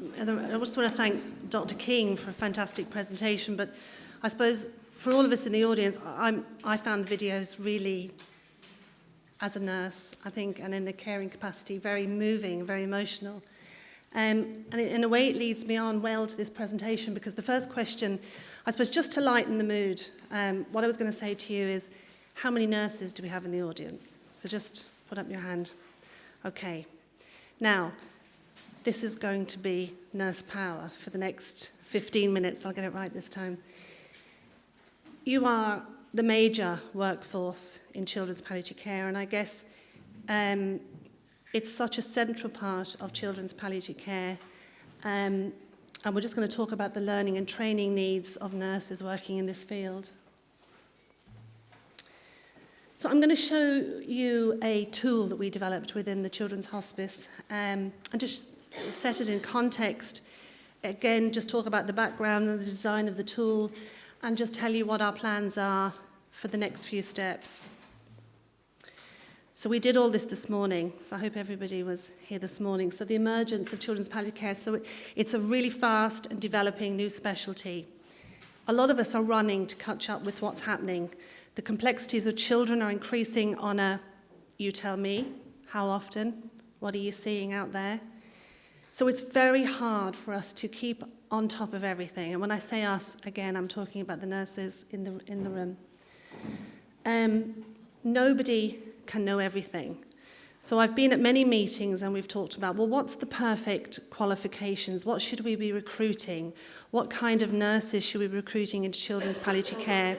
I just want to thank Dr. King for a fantastic presentation, but I suppose for all of us in the audience, I found the videos really, as a nurse, I think, and in a caring capacity, very moving, very emotional. And in a way, it leads me on well to this presentation, because the first question, I suppose, just to lighten the mood, what I was going to say to you is, how many nurses do we have in the audience? So just put up your hand. Okay. Now, this is going to be nurse power for the next 15 minutes. I'll get it right this time. You are the major workforce in children's palliative care, and I guess it's such a central part of children's palliative care. And we're just going to talk about the learning and training needs of nurses working in this field. So I'm going to show you a tool that we developed within the Children's Hospice, and just set it in context. Again, just talk about the background and the design of the tool, and just tell you what our plans are for the next few steps. So we did all this morning, so I hope everybody was here this morning. So the emergence of children's palliative care, so it's a really fast and developing new specialty. A lot of us are running to catch up with what's happening. The complexities of children are increasing on a, you tell me, how often? What are you seeing out there? So it's very hard for us to keep on top of everything. And when I say us, again, I'm talking about the nurses in the room. Nobody can know everything. So I've been at many meetings and we've talked about, well, what's the perfect qualifications? What should we be recruiting? What kind of nurses should we be recruiting into children's palliative care?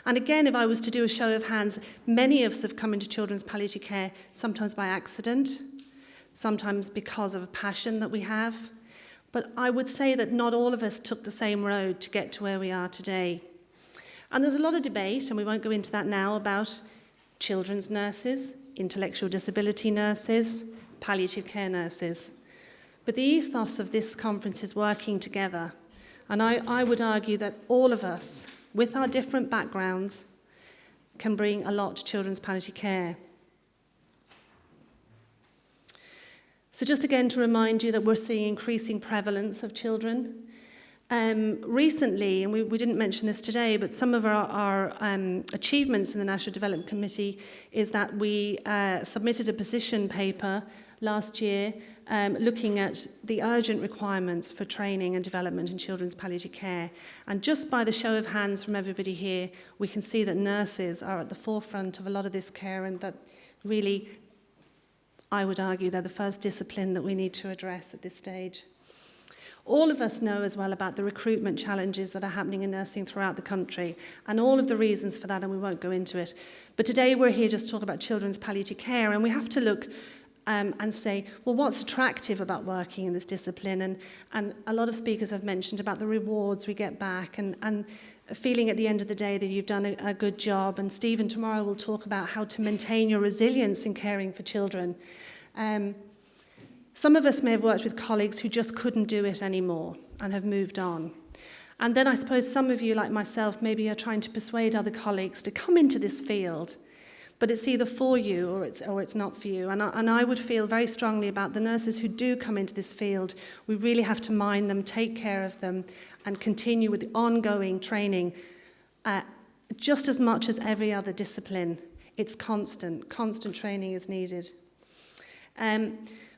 And again, if I was to do a show of hands, many of us have come into children's palliative care sometimes by accident, sometimes because of a passion that we have. But I would say that not all of us took the same road to get to where we are today. And there's a lot of debate, and we won't go into that now, about children's nurses, intellectual disability nurses, palliative care nurses. But the ethos of this conference is working together. And I would argue that all of us, with our different backgrounds, can bring a lot to children's palliative care. So just again to remind you that we're seeing increasing prevalence of children. Recently, and we didn't mention this today, but some of our achievements in the National Development Committee is that we submitted a position paper last year looking at the urgent requirements for training and development in children's palliative care. And just by the show of hands from everybody here, we can see that nurses are at the forefront of a lot of this care, and that really, I would argue, they're the first discipline that we need to address at this stage. All of us know as well about the recruitment challenges that are happening in nursing throughout the country, and all of the reasons for that, and we won't go into it. But today we're here just to talk about children's palliative care, and we have to look and say, well, what's attractive about working in this discipline? And a lot of speakers have mentioned about the rewards we get back, and feeling at the end of the day that you've done a good job. And Stephen tomorrow will talk about how to maintain your resilience in caring for children. Some of us may have worked with colleagues who just couldn't do it anymore and have moved on. And then I suppose some of you, like myself, maybe are trying to persuade other colleagues to come into this field, but it's either for you or it's not for you. And I would feel very strongly about the nurses who do come into this field. We really have to mind them, take care of them, and continue with the ongoing training, just as much as every other discipline. It's constant training is needed.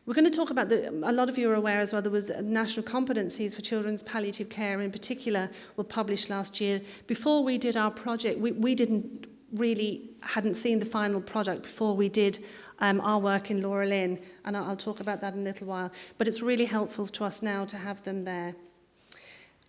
We're going to talk about, a lot of you are aware as well, there was national competencies for children's palliative care in particular were published last year. Before we did our project, we hadn't seen the final product before we did our work in Laurel Inn, and I'll talk about that in a little while. But it's really helpful to us now to have them there.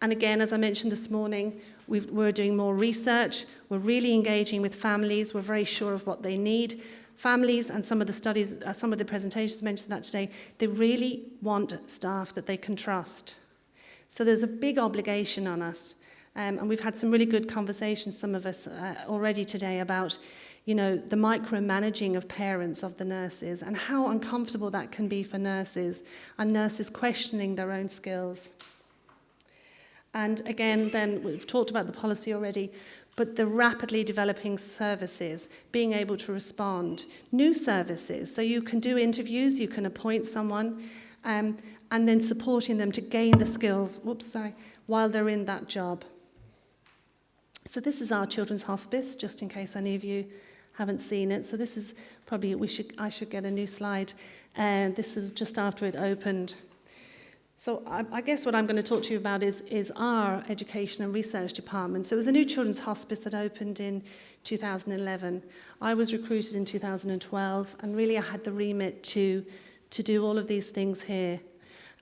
And again, as I mentioned this morning, we're doing more research. We're really engaging with families. We're very sure of what they need. Families, and some of the studies, some of the presentations mentioned that today, they really want staff that they can trust. So there's a big obligation on us. And we've had some really good conversations, some of us already today, about, the micromanaging of parents of the nurses and how uncomfortable that can be for nurses, and nurses questioning their own skills. And again, then we've talked about the policy already, but the rapidly developing services, being able to respond, new services. So you can do interviews, you can appoint someone, and then supporting them to gain the skills, while they're in that job. So this is our children's hospice, just in case any of you haven't seen it. So this is probably, I should get a new slide. This is just after it opened. So I guess what I'm going to talk to you about is our education and research department. So it was a new children's hospice that opened in 2011. I was recruited in 2012, and really I had the remit to do all of these things here,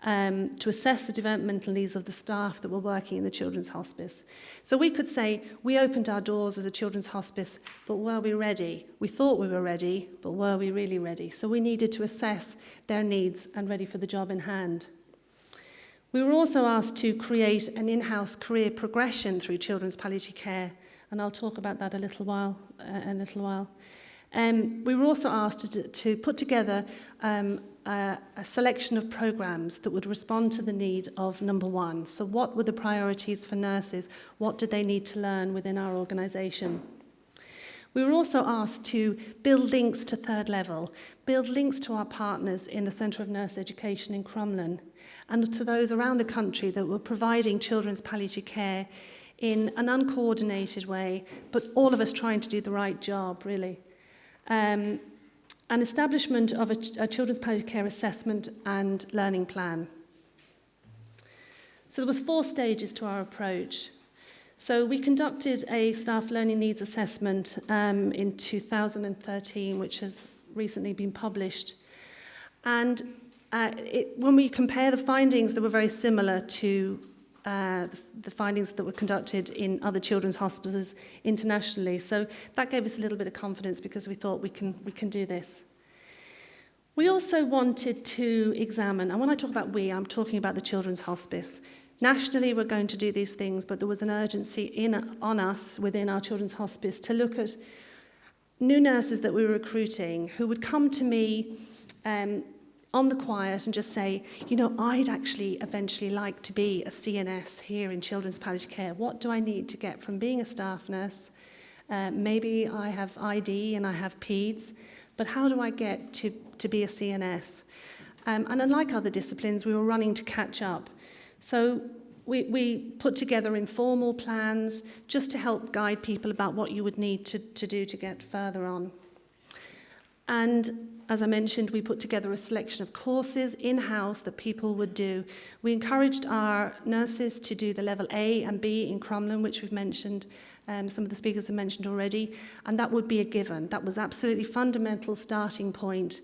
to assess the developmental needs of the staff that were working in the children's hospice. So we could say we opened our doors as a children's hospice, but were we ready? We thought we were ready, but were we really ready? So we needed to assess their needs and ready for the job in hand. We were also asked to create an in-house career progression through children's palliative care, and I'll talk about that a little while. We were also asked to put together a selection of programs that would respond to the need of number one. So what were the priorities for nurses? What did they need to learn within our organisation? We were also asked to build links to third level, build links to our partners in the Centre of Nurse Education in Crumlin, and to those around the country that were providing children's palliative care in an uncoordinated way, but all of us trying to do the right job, really. An establishment of a children's palliative care assessment and learning plan. So there was 4 stages to our approach. So we conducted a staff learning needs assessment in 2013, which has recently been published. And when we compare the findings, they were very similar to the findings that were conducted in other children's hospices internationally. So that gave us a little bit of confidence because we thought we can do this. We also wanted to examine, and when I talk about we, I'm talking about the children's hospice. Nationally, we're going to do these things, but there was an urgency on us within our children's hospice to look at new nurses that we were recruiting who would come to me on the quiet and just say, you know, I'd actually eventually like to be a CNS here in children's palliative care. What do I need to get from being a staff nurse? Maybe I have ID and I have PEDS, but how do I get to be a CNS? And unlike other disciplines, we were running to catch up. So we put together informal plans just to help guide people about what you would need to do to get further on. And as I mentioned, we put together a selection of courses in-house that people would do. We encouraged our nurses to do the level A and B in Crumlin, which we've mentioned, some of the speakers have mentioned already, and that would be a given. That was absolutely fundamental starting point.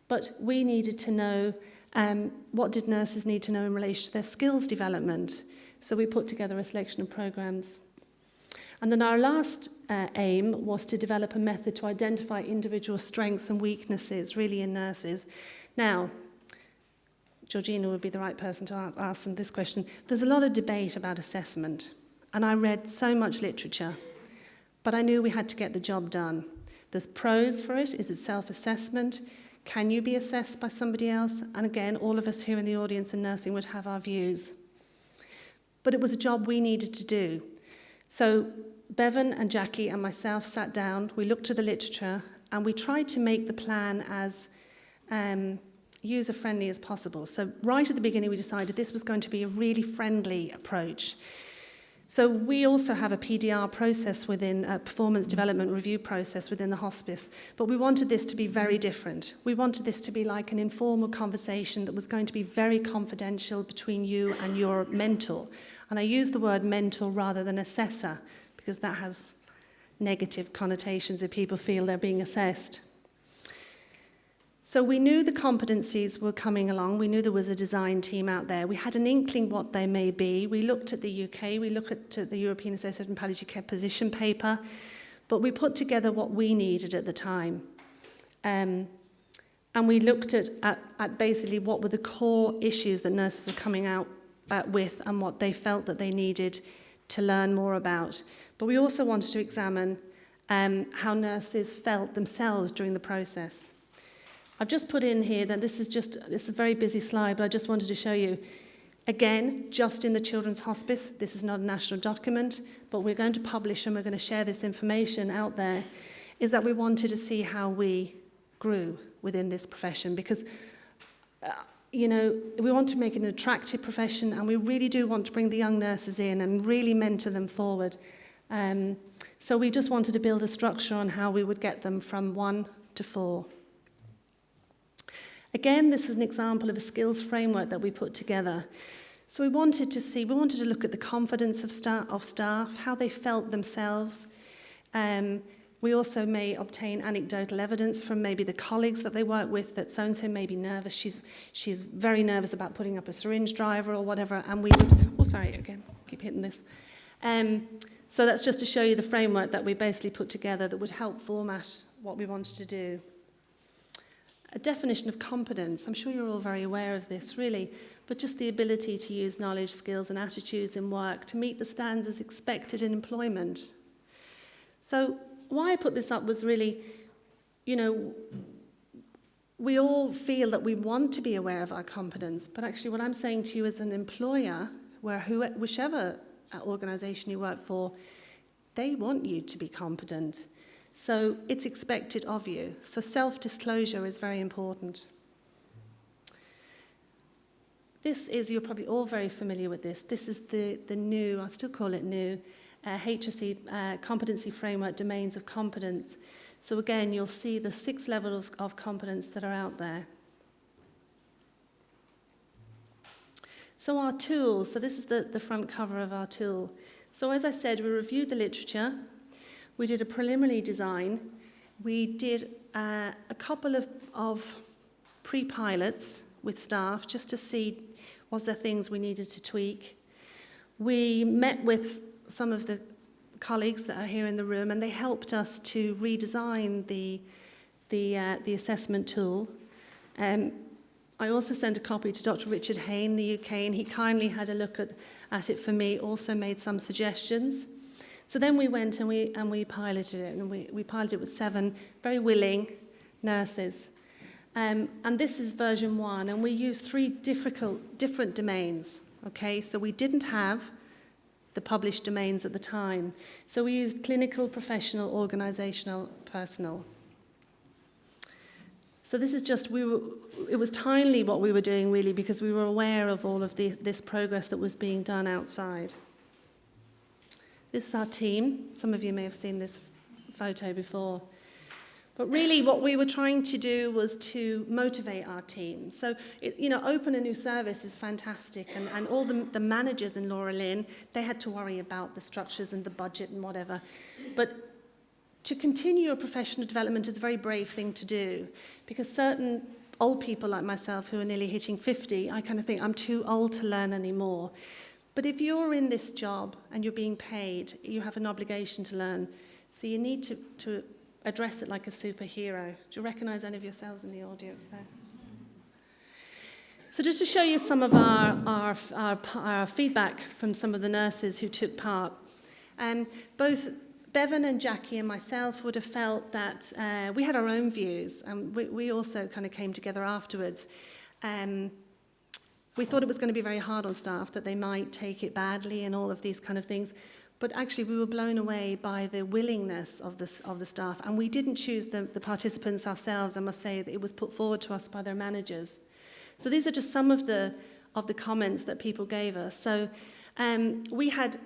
But we needed to know what did nurses need to know in relation to their skills development. So we put together a selection of programs. And then our last aim was to develop a method to identify individual strengths and weaknesses, really, in nurses. Now, Georgina would be the right person to ask this question. There's a lot of debate about assessment, and I read so much literature, but I knew we had to get the job done. There's pros for it. Is it self-assessment? Can you be assessed by somebody else? And again, all of us here in the audience in nursing would have our views. But it was a job we needed to do. So Bevan and Jackie and myself sat down, we looked at the literature, and we tried to make the plan as user-friendly as possible. So right at the beginning, we decided this was going to be a really friendly approach. So we also have a PDR process within a performance development review process within the hospice, but we wanted this to be very different. We wanted this to be like an informal conversation that was going to be very confidential between you and your mentor. And I use the word mentor rather than assessor because that has negative connotations if people feel they're being assessed. So we knew the competencies were coming along. We knew there was a design team out there. We had an inkling what they may be. We looked at the UK. We looked at the European Association of Palliative Care position paper. But we put together what we needed at the time. And we looked at basically what were the core issues that nurses were coming out with and what they felt that they needed to learn more about. But we also wanted to examine how nurses felt themselves during the process. I've just put in here that it's a very busy slide, but I just wanted to show you, again, just in the children's hospice, this is not a national document, but we're going to publish and we're going to share this information out there, is that we wanted to see how we grew within this profession, because we want to make it an attractive profession, and we really do want to bring the young nurses in and really mentor them forward. So we just wanted to build a structure on how we would get them from 1 to 4. Again, this is an example of a skills framework that we put together. So we wanted to look at the confidence of staff, how they felt themselves. We also may obtain anecdotal evidence from maybe the colleagues that they work with that so-and-so may be nervous. She's very nervous about putting up a syringe driver or whatever, and we would, keep hitting this. So that's just to show you the framework that we basically put together that would help format what we wanted to do. A definition of competence. I'm sure you're all very aware of this, really, but just the ability to use knowledge, skills, and attitudes in work to meet the standards expected in employment. So why I put this up was really, we all feel that we want to be aware of our competence, but actually what I'm saying to you as an employer, whichever organisation you work for, they want you to be competent. So it's expected of you. So self-disclosure is very important. You're probably all very familiar with this. This is the new, I still call it new, HSE competency framework, domains of competence. So again, you'll see the 6 levels of competence that are out there. So our tools, so this is the front cover of our tool. So as I said, we reviewed the literature, we did a preliminary design, we did a couple of pre-pilots with staff just to see was there things we needed to tweak. We met with some of the colleagues that are here in the room, and they helped us to redesign the assessment tool. I also sent a copy to Dr. Richard Hay in the UK, and he kindly had a look at it for me, also made some suggestions. So then we went and we piloted it, and we piloted it with 7 very willing nurses. And this is version 1, and we used 3 different domains, okay? So we didn't have the published domains at the time. So we used clinical, professional, organisational, personal. So this is just, it was timely what we were doing really, because we were aware of all of this progress that was being done outside. This is our team. Some of you may have seen this photo before. But really what we were trying to do was to motivate our team. So, open a new service is fantastic, and all the managers in Laura Lynn, they had to worry about the structures and the budget and whatever. But to continue your professional development is a very brave thing to do, because certain old people like myself who are nearly hitting 50, I kind of think I'm too old to learn anymore. But if you're in this job and you're being paid, you have an obligation to learn. So you need to address it like a superhero. Do you recognise any of yourselves in the audience there? So just to show you some of our feedback from some of the nurses who took part, both Bevan and Jackie and myself would have felt that we had our own views, and we also kind of came together afterwards. We thought it was going to be very hard on staff, that they might take it badly and all of these kind of things. But actually, we were blown away by the willingness of the staff. And we didn't choose the participants ourselves. I must say that it was put forward to us by their managers. So these are just some of the comments that people gave us. So we had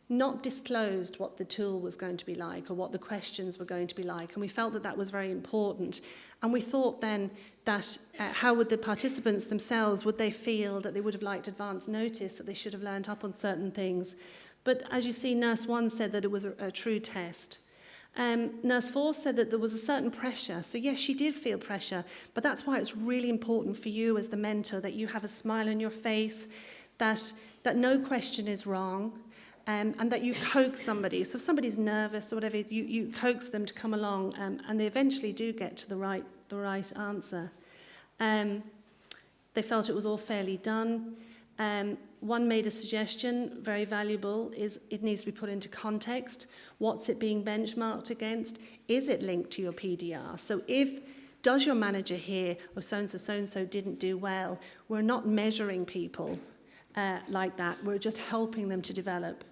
not disclosed what the tool was going to be like or what the questions were going to be like. And we felt that that was very important. And we thought then that how would the participants themselves, would they feel that they would have liked advance notice, that they should have learned up on certain things? But as you see, Nurse 1 said that it was a true test. Nurse 4 said that there was a certain pressure. So yes, she did feel pressure, but that's why it's really important for you as the mentor that you have a smile on your face, that no question is wrong, and that you coax somebody. So if somebody's nervous or whatever, you coax them to come along, and they eventually do get to the right answer. They felt it was all fairly done. One made a suggestion, very valuable, is it needs to be put into context. What's it being benchmarked against? Is it linked to your PDR? So does your manager hear, oh, so-and-so didn't do well? We're not measuring people like that. We're just helping them to develop.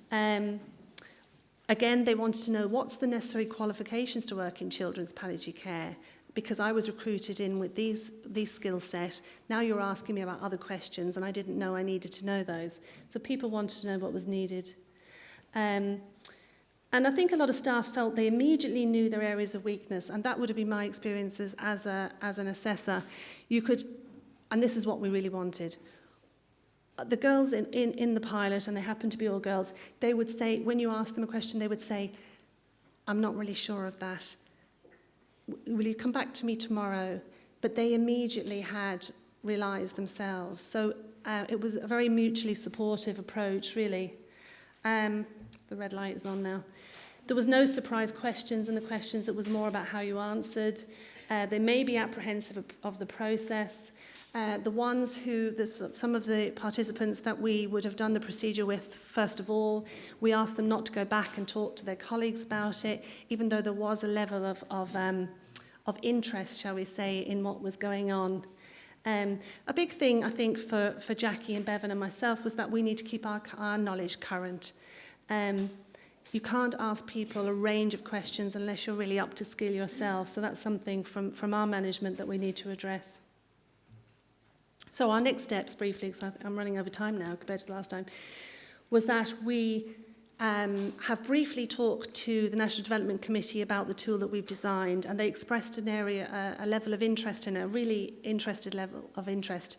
Again, they wanted to know what's the necessary qualifications to work in children's palliative care. because I was recruited in with these skill set. Now you're asking me about other questions, and I didn't know I needed to know those. So people wanted to know what was needed. And I think a lot of staff felt they immediately knew their areas of weakness, and that would have been my experiences as an assessor. You could, and this is what we really wanted. The girls in the pilot, and they happened to be all girls, they would say, when you asked them a question, they would say, I'm not really sure of that. Will you come back to me tomorrow? But they immediately had realised themselves. So it was a very mutually supportive approach, really. The red light is on now. There was no surprise questions in the questions. It was more about how you answered. They may be apprehensive of the process. The ones some of the participants that we would have done the procedure with, first of all, we asked them not to go back and talk to their colleagues about it, even though there was a level of interest, shall we say, in what was going on. A big thing, I think, for Jackie and Bevan and myself was that we need to keep our knowledge current. You can't ask people a range of questions unless you're really up to skill yourself, so that's something from our management that we need to address. So our next steps, briefly, because I'm running over time now compared to the last time, was that we have briefly talked to the National Development Committee about the tool that we've designed, and they expressed a level of interest in it, a really interested level of interest.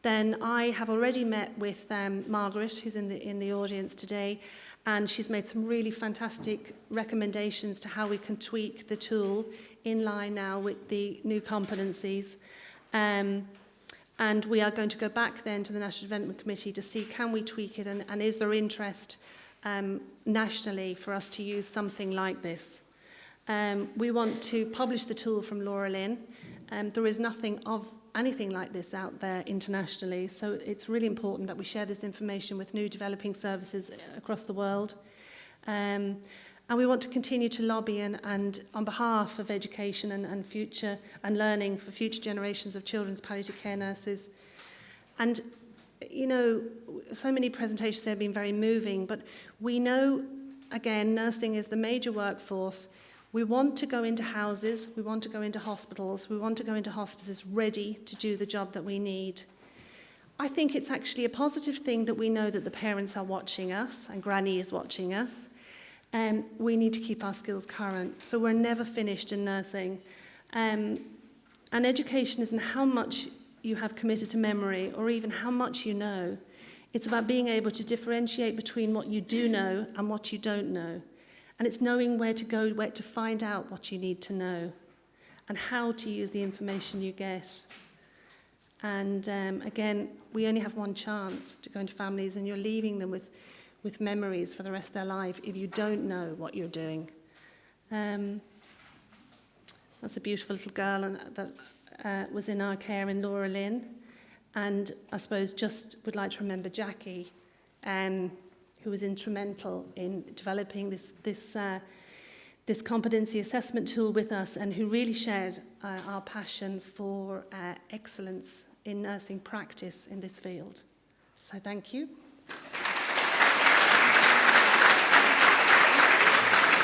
Then I have already met with Margaret, who's in the audience today, and she's made some really fantastic recommendations to how we can tweak the tool in line now with the new competencies. And we are going to go back then to the National Development Committee to see can we tweak it and is there interest nationally for us to use something like this. We want to publish the tool from Laura Lynn. There is nothing of anything like this out there internationally, so it's really important that we share this information with new developing services across the world. And we want to continue to lobby and on behalf of education and future and learning for future generations of children's palliative care nurses. And, you know, so many presentations have been very moving, but we know, again, nursing is the major workforce. We want to go into houses, we want to go into hospitals, we want to go into hospices ready to do the job that we need. I think it's actually a positive thing that we know that the parents are watching us and Granny is watching us. We need to keep our skills current, so we're never finished in nursing. And education isn't how much you have committed to memory or even how much you know. It's about being able to differentiate between what you do know and what you don't know. And it's knowing where to go, where to find out what you need to know and how to use the information you get. And again, we only have one chance to go into families, and you're leaving them with memories for the rest of their life if you don't know what you're doing. That's a beautiful little girl that was in our care in Laura Lynn. And I suppose just would like to remember Jackie, who was instrumental in developing this competency assessment tool with us and who really shared our passion for excellence in nursing practice in this field. So thank you.